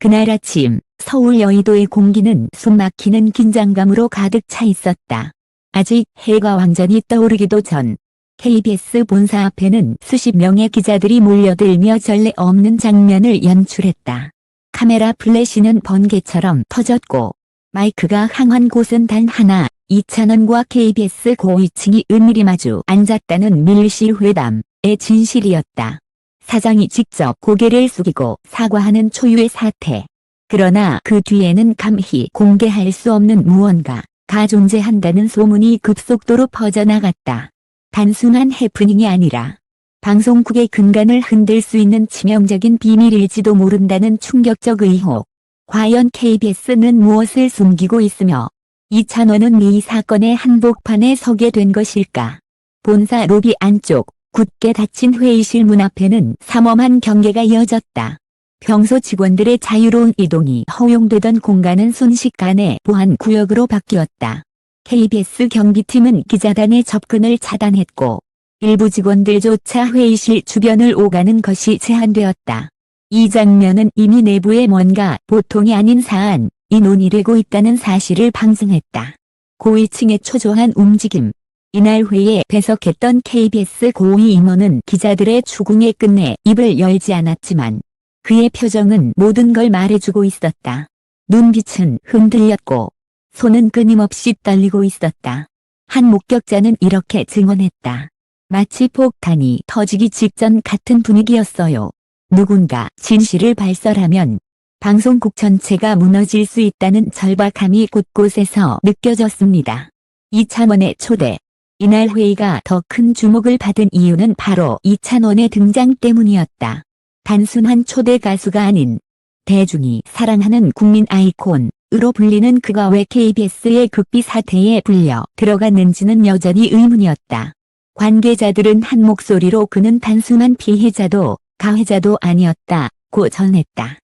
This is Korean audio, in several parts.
그날 아침 서울 여의도의 공기는 숨막히는 긴장감으로 가득 차 있었다. 아직 해가 완전히 떠오르기도 전 KBS 본사 앞에는 수십 명의 기자들이 몰려들며 전례 없는 장면을 연출했다. 카메라 플래시는 번개처럼 터졌고 마이크가 향한 곳은 단 하나, 이찬원과 KBS 고위층이 은밀히 마주 앉았다는 밀실회담의 진실이었다. 사장이 직접 고개를 숙이고 사과하는 초유의 사태. 그러나 그 뒤에는 감히 공개할 수 없는 무언가가 존재한다는 소문이 급속도로 퍼져나갔다. 단순한 해프닝이 아니라 방송국의 근간을 흔들 수 있는 치명적인 비밀일지도 모른다는 충격적 의혹. 과연 KBS는 무엇을 숨기고 있으며 이찬원은 이 사건의 한복판에 서게 된 것일까? 본사 로비 안쪽 굳게 닫힌 회의실 문 앞에는 삼엄한 경계가 이어졌다. 평소 직원들의 자유로운 이동이 허용되던 공간은 순식간에 보안 구역으로 바뀌었다. KBS 경비팀은 기자단의 접근을 차단했고 일부 직원들조차 회의실 주변을 오가는 것이 제한되었다. 이 장면은 이미 내부에 뭔가 보통이 아닌 사안이 논의되고 있다는 사실을 방증했다. 고위층의 초조한 움직임. 이날 회의에 배석했던 KBS 고위 임원은 기자들의 추궁에 끝내 입을 열지 않았지만 그의 표정은 모든 걸 말해주고 있었다. 눈빛은 흔들렸고 손은 끊임없이 떨리고 있었다. 한 목격자는 이렇게 증언했다. 마치 폭탄이 터지기 직전 같은 분위기였어요. 누군가 진실을 발설하면 방송국 전체가 무너질 수 있다는 절박함이 곳곳에서 느껴졌습니다. 이찬원의 초대. 이날 회의가 더 큰 주목을 받은 이유는 바로 이찬원의 등장 때문이었다. 단순한 초대 가수가 아닌 대중이 사랑하는 국민 아이콘으로 불리는 그가 왜 KBS의 극비 사태에 불려 들어갔는지는 여전히 의문이었다. 관계자들은 한 목소리로 그는 단순한 피해자도 가해자도 아니었다고 전했다.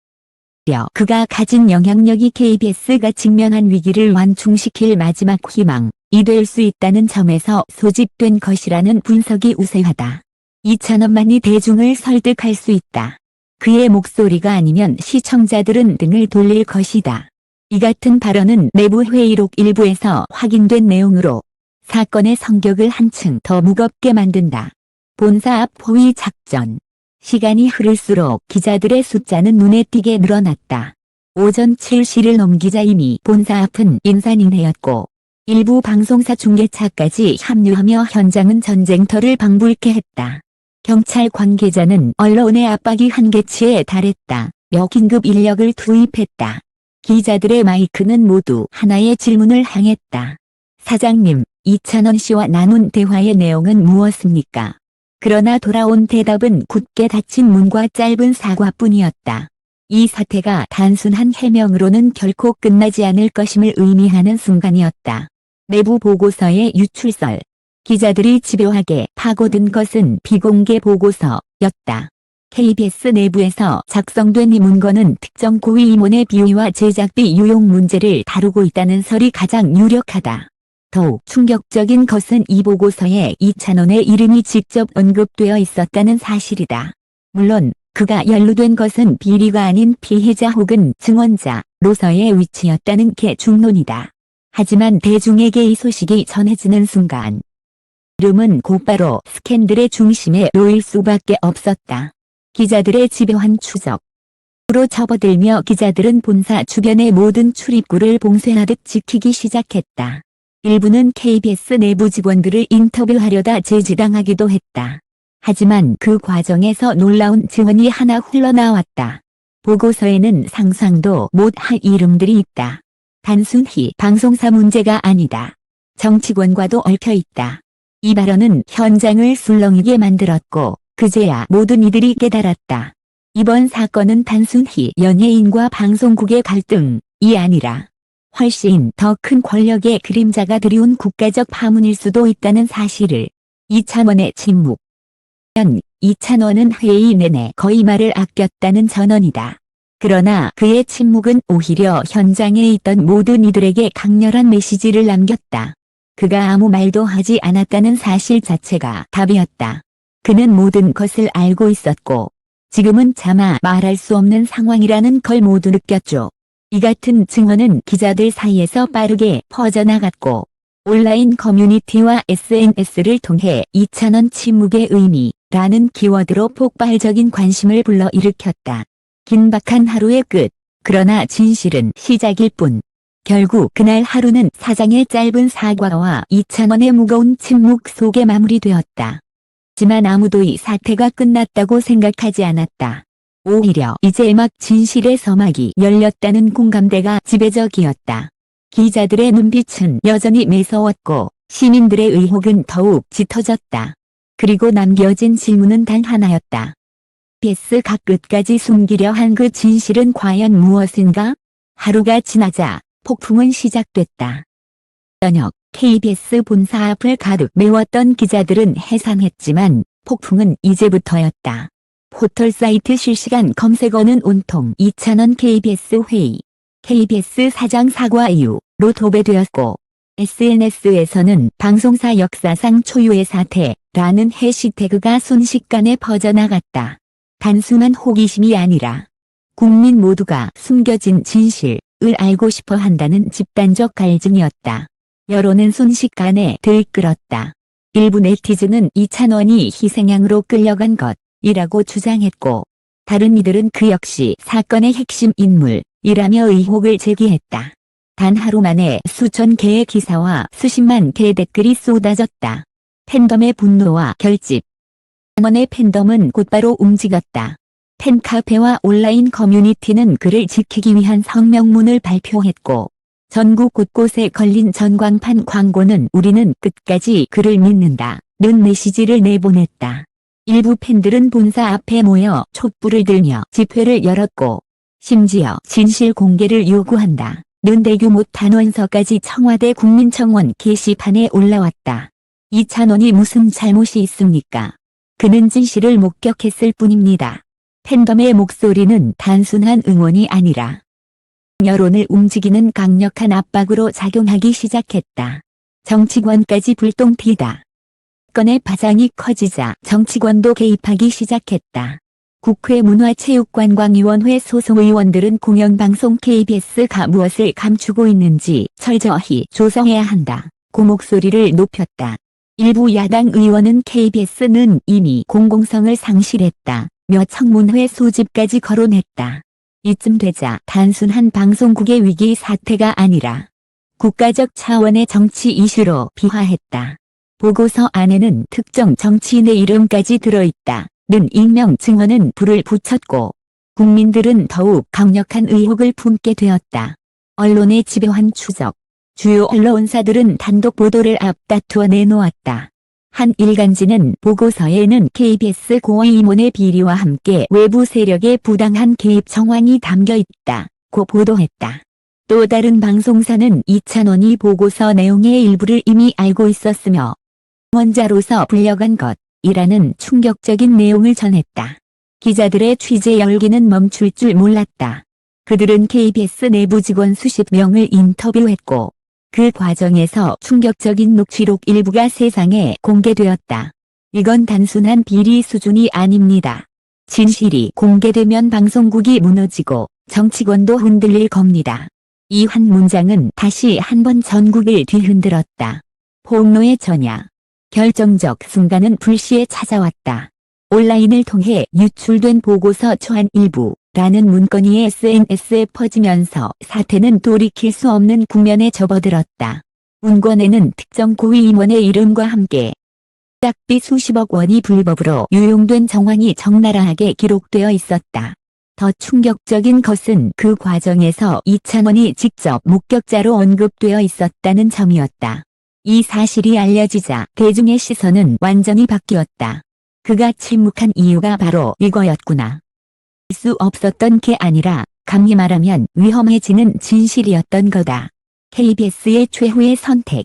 그가 가진 영향력이 KBS가 직면한 위기를 완충시킬 마지막 희망이 될 수 있다는 점에서 소집된 것이라는 분석이 우세하다. 이찬원만이 대중을 설득할 수 있다. 그의 목소리가 아니면 시청자들은 등을 돌릴 것이다. 이 같은 발언은 내부 회의록 일부에서 확인된 내용으로 사건의 성격을 한층 더 무겁게 만든다. 본사 앞 포위 작전. 시간이 흐를수록 기자들의 숫자는 눈에 띄게 늘어났다. 오전 7시를 넘기자 이미 본사 앞은 인산인해였고 일부 방송사 중계차까지 합류하며 현장은 전쟁터를 방불케 했다. 경찰 관계자는 언론의 압박이 한계치에 달했다며 긴급 인력을 투입했다. 기자들의 마이크는 모두 하나의 질문을 향했다. 사장님, 이찬원 씨와 나눈 대화의 내용은 무엇입니까? 그러나 돌아온 대답은 굳게 닫힌 문과 짧은 사과뿐이었다. 이 사태가 단순한 해명으로는 결코 끝나지 않을 것임을 의미하는 순간이었다. 내부 보고서의 유출설. 기자들이 집요하게 파고든 것은 비공개 보고서였다. KBS 내부에서 작성된 이 문건은 특정 고위 임원의 비위와 제작비 유용 문제를 다루고 있다는 설이 가장 유력하다. 더욱 충격적인 것은 이 보고서에 이찬원의 이름이 직접 언급되어 있었다는 사실이다. 물론 그가 연루된 것은 비리가 아닌 피해자 혹은 증언자로서의 위치였다는 게 중론이다. 하지만 대중에게 이 소식이 전해지는 순간 이름은 곧바로 스캔들의 중심에 놓일 수밖에 없었다. 기자들의 집요한 추적으로 접어들며 기자들은 본사 주변의 모든 출입구를 봉쇄하듯 지키기 시작했다. 일부는 KBS 내부 직원들을 인터뷰하려다 제지당하기도 했다. 하지만 그 과정에서 놀라운 증언이 하나 흘러나왔다. 보고서에는 상상도 못할 이름들이 있다. 단순히 방송사 문제가 아니다. 정치권과도 얽혀있다. 이 발언은 현장을 술렁이게 만들었고 그제야 모든 이들이 깨달았다. 이번 사건은 단순히 연예인과 방송국의 갈등이 아니라 훨씬 더 큰 권력의 그림자가 드리운 국가적 파문일 수도 있다는 사실을. 이찬원의 침묵. 이찬원은 회의 내내 거의 말을 아꼈다는 전언이다. 그러나 그의 침묵은 오히려 현장에 있던 모든 이들에게 강렬한 메시지를 남겼다. 그가 아무 말도 하지 않았다는 사실 자체가 답이었다. 그는 모든 것을 알고 있었고 지금은 차마 말할 수 없는 상황이라는 걸 모두 느꼈죠. 이 같은 증언은 기자들 사이에서 빠르게 퍼져나갔고 온라인 커뮤니티와 SNS를 통해 이찬원 침묵의 의미라는 키워드로 폭발적인 관심을 불러일으켰다. 긴박한 하루의 끝. 그러나 진실은 시작일 뿐. 결국 그날 하루는 사장의 짧은 사과와 이찬원의 무거운 침묵 속에 마무리되었다. 하지만 아무도 이 사태가 끝났다고 생각하지 않았다. 오히려 이제 막 진실의 서막이 열렸다는 공감대가 지배적이었다. 기자들의 눈빛은 여전히 매서웠고 시민들의 의혹은 더욱 짙어졌다. 그리고 남겨진 질문은 단 하나였다. KBS가 끝까지 숨기려 한 그 진실은 과연 무엇인가? 하루가 지나자 폭풍은 시작됐다. 저녁 KBS 본사 앞을 가득 메웠던 기자들은 해산했지만 폭풍은 이제부터였다. 포털 사이트 실시간 검색어는 온통 이찬원 KBS 회의, KBS 사장 사과 이유로 도배되었고 SNS에서는 방송사 역사상 초유의 사태라는 해시태그가 순식간에 퍼져나갔다. 단순한 호기심이 아니라 국민 모두가 숨겨진 진실을 알고 싶어 한다는 집단적 갈증이었다. 여론은 순식간에 들끓었다. 일부 네티즌은 이찬원이 희생양으로 끌려간 것이라고 주장했고 다른 이들은 그 역시 사건의 핵심 인물이라며 의혹을 제기했다. 단 하루 만에 수천 개의 기사와 수십만 개의 댓글이 쏟아졌다. 팬덤의 분노와 결집. 이찬원의 팬덤은 곧바로 움직였다. 팬카페와 온라인 커뮤니티는 그를 지키기 위한 성명문을 발표했고 전국 곳곳에 걸린 전광판 광고는 우리는 끝까지 그를 믿는다는 메시지를 내보냈다. 일부 팬들은 본사 앞에 모여 촛불을 들며 집회를 열었고 심지어 진실 공개를 요구한다는 대규모 단원서까지 청와대 국민청원 게시판에 올라왔다. 이찬원이 무슨 잘못이 있습니까? 그는 진실을 목격했을 뿐입니다. 팬덤의 목소리는 단순한 응원이 아니라 여론을 움직이는 강력한 압박으로 작용하기 시작했다. 정치권까지 불똥 튀다. 건의 파장이 커지자 정치권도 개입하기 시작했다. 국회 문화체육관광위원회 소속 의원들은 공영방송 KBS가 무엇을 감추고 있는지 철저히 조사해야 한다고 목소리를 높였다. 일부 야당 의원은 KBS는 이미 공공성을 상실했다며 청문회 소집까지 거론했다. 이쯤 되자 단순한 방송국의 위기 사태가 아니라 국가적 차원의 정치 이슈로 비화했다. 보고서 안에는 특정 정치인의 이름까지 들어있다는 익명 증언은 불을 붙였고 국민들은 더욱 강력한 의혹을 품게 되었다. 언론의 집요한 추적. 주요 언론사들은 단독 보도를 앞다투어 내놓았다. 한 일간지는 보고서에는 KBS 고위 임원의 비리와 함께 외부 세력의 부당한 개입 정황이 담겨 있다고 보도했다. 또 다른 방송사는 이찬원이 보고서 내용의 일부를 이미 알고 있었으며 원자로서 불려간 것이라는 충격적인 내용을 전했다. 기자들의 취재 열기는 멈출 줄 몰랐다. 그들은 KBS 내부 직원 수십 명을 인터뷰했고 그 과정에서 충격적인 녹취록 일부가 세상에 공개되었다. 이건 단순한 비리 수준이 아닙니다. 진실이 공개되면 방송국이 무너지고 정치권도 흔들릴 겁니다. 이 한 문장은 다시 한번 전국을 뒤흔들었다. 폭로의 전야. 결정적 순간은 불시에 찾아왔다. 온라인을 통해 유출된 보고서 초안 일부라는 문건이 SNS에 퍼지면서 사태는 돌이킬 수 없는 국면에 접어들었다. 문건에는 특정 고위 임원의 이름과 함께 짝비 수십억 원이 불법으로 유용된 정황이 적나라하게 기록되어 있었다. 더 충격적인 것은 그 과정에서 이찬원이 직접 목격자로 언급되어 있었다는 점이었다. 이 사실이 알려지자 대중의 시선은 완전히 바뀌었다. 그가 침묵한 이유가 바로 이거였구나. 알 수 없었던 게 아니라 감히 말하면 위험해지는 진실이었던 거다. KBS의 최후의 선택.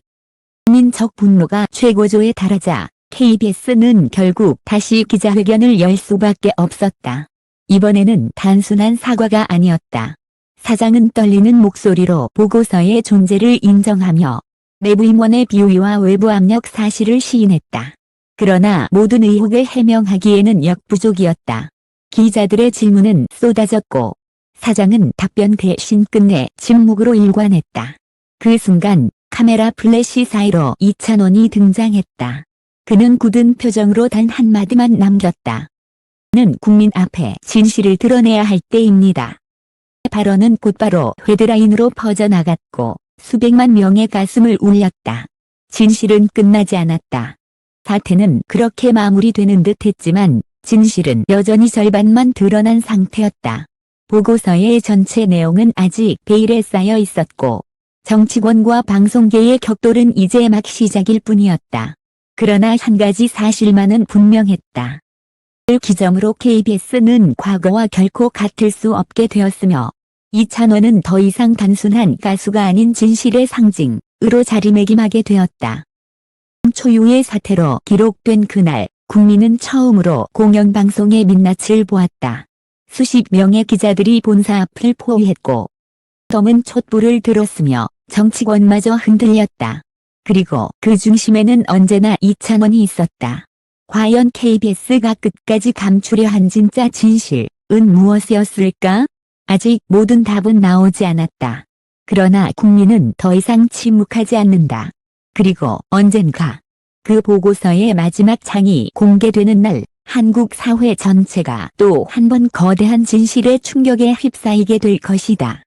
국민적 분노가 최고조에 달하자 KBS는 결국 다시 기자회견을 열 수밖에 없었다. 이번에는 단순한 사과가 아니었다. 사장은 떨리는 목소리로 보고서의 존재를 인정하며 내부 임원의 비위와 외부 압력 사실을 시인했다. 그러나 모든 의혹을 해명하기에는 역부족이었다. 기자들의 질문은 쏟아졌고 사장은 답변 대신 끝내 침묵으로 일관했다. 그 순간 카메라 플래시 사이로 이찬원이 등장했다. 그는 굳은 표정으로 단 한마디만 남겼다. 는 국민 앞에 진실을 드러내야 할 때입니다. 발언은 곧바로 헤드라인으로 퍼져나갔고 수백만 명의 가슴을 울렸다. 진실은 끝나지 않았다. 사태는 그렇게 마무리되는 듯 했지만 진실은 여전히 절반만 드러난 상태였다. 보고서의 전체 내용은 아직 베일에 쌓여 있었고 정치권과 방송계의 격돌은 이제 막 시작일 뿐이었다. 그러나 한 가지 사실만은 분명했다. 그 기점으로 KBS는 과거와 결코 같을 수 없게 되었으며 이찬원은 더 이상 단순한 가수가 아닌 진실의 상징으로 자리매김하게 되었다. 초유의 사태로 기록된 그날 국민은 처음으로 공영방송의 민낯을 보았다. 수십 명의 기자들이 본사 앞을 포위했고 덤은 촛불을 들었으며 정치권마저 흔들렸다. 그리고 그 중심에는 언제나 이찬원이 있었다. 과연 KBS가 끝까지 감추려 한 진짜 진실은 무엇이었을까? 아직 모든 답은 나오지 않았다. 그러나 국민은 더 이상 침묵하지 않는다. 그리고 언젠가 그 보고서의 마지막 장이 공개되는 날 한국 사회 전체가 또 한 번 거대한 진실의 충격에 휩싸이게 될 것이다.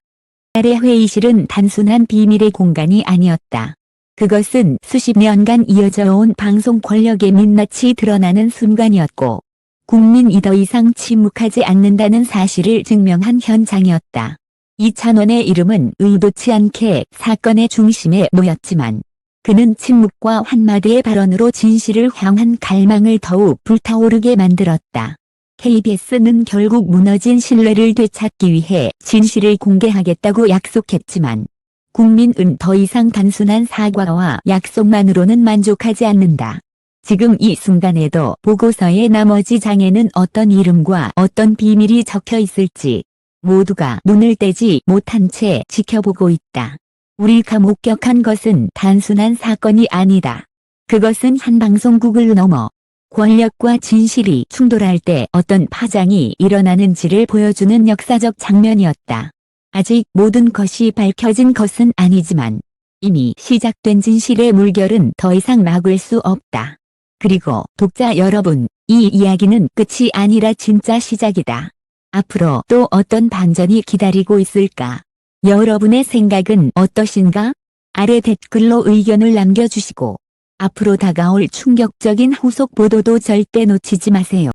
그날의 회의실은 단순한 비밀의 공간이 아니었다. 그것은 수십 년간 이어져 온 방송 권력의 민낯이 드러나는 순간이었고 국민이 더 이상 침묵하지 않는다는 사실을 증명한 현장이었다. 이찬원의 이름은 의도치 않게 사건의 중심에 놓였지만 그는 침묵과 한마디의 발언으로 진실을 향한 갈망을 더욱 불타오르게 만들었다. KBS는 결국 무너진 신뢰를 되찾기 위해 진실을 공개하겠다고 약속했지만 국민은 더 이상 단순한 사과와 약속만으로는 만족하지 않는다. 지금 이 순간에도 보고서의 나머지 장에는 어떤 이름과 어떤 비밀이 적혀 있을지 모두가 눈을 떼지 못한 채 지켜보고 있다. 우리가 목격한 것은 단순한 사건이 아니다. 그것은 한 방송국을 넘어 권력과 진실이 충돌할 때 어떤 파장이 일어나는지를 보여주는 역사적 장면이었다. 아직 모든 것이 밝혀진 것은 아니지만 이미 시작된 진실의 물결은 더 이상 막을 수 없다. 그리고 독자 여러분, 이 이야기는 끝이 아니라 진짜 시작이다. 앞으로 또 어떤 반전이 기다리고 있을까? 여러분의 생각은 어떠신가? 아래 댓글로 의견을 남겨주시고 앞으로 다가올 충격적인 후속 보도도 절대 놓치지 마세요.